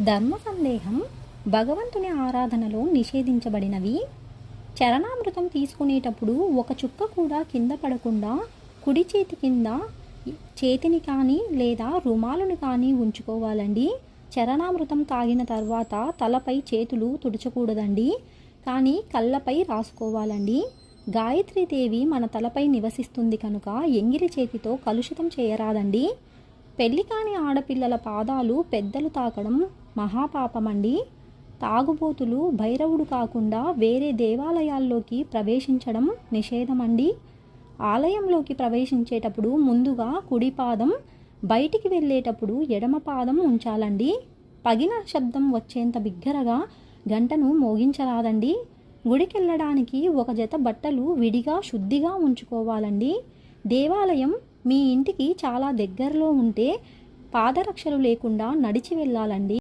ధర్మ సందేహం భగవంతుని ఆరాధనలో నిషేధించబడినవి. చరణామృతం తీసుకునేటప్పుడు ఒక చుక్క కూడా కింద పడకుండా కుడి చేతి కింద చేతిని కానీ లేదా రుమాలుని కానీ ఉంచుకోవాలండి. చరణామృతం తాగిన తర్వాత తలపై చేతులు తుడచకూడదండి, కానీ కళ్ళపై రాసుకోవాలండి. గాయత్రీదేవి మన తలపై నివసిస్తుంది కనుక ఎంగిలి చేతితో కలుషితం చేయరాదండి. పెళ్లి కాని ఆడపిల్లల పాదాలు పెద్దలు తాకడం మహాపాపమండి. తాగుబోతులు భైరవుడు కాకుండా వేరే దేవాలయాల్లోకి ప్రవేశించడం నిషేధమండి. ఆలయంలోకి ప్రవేశించేటప్పుడు ముందుగా కుడి పాదం, బయటికి వెళ్ళేటప్పుడు ఎడమ పాదం ఉంచాలండి. పగిన శబ్దం వచ్చేంత బిగ్గరగా గంటను మోగించరాదండి. గుడికెళ్ళడానికి ఒక జత బట్టలు విడిగా శుద్ధిగా ఉంచుకోవాలండి. దేవాలయం మీ ఇంటికి చాలా దగ్గరలో ఉంటే పాదరక్షలు లేకుండా నడిచి వెళ్ళాలండి.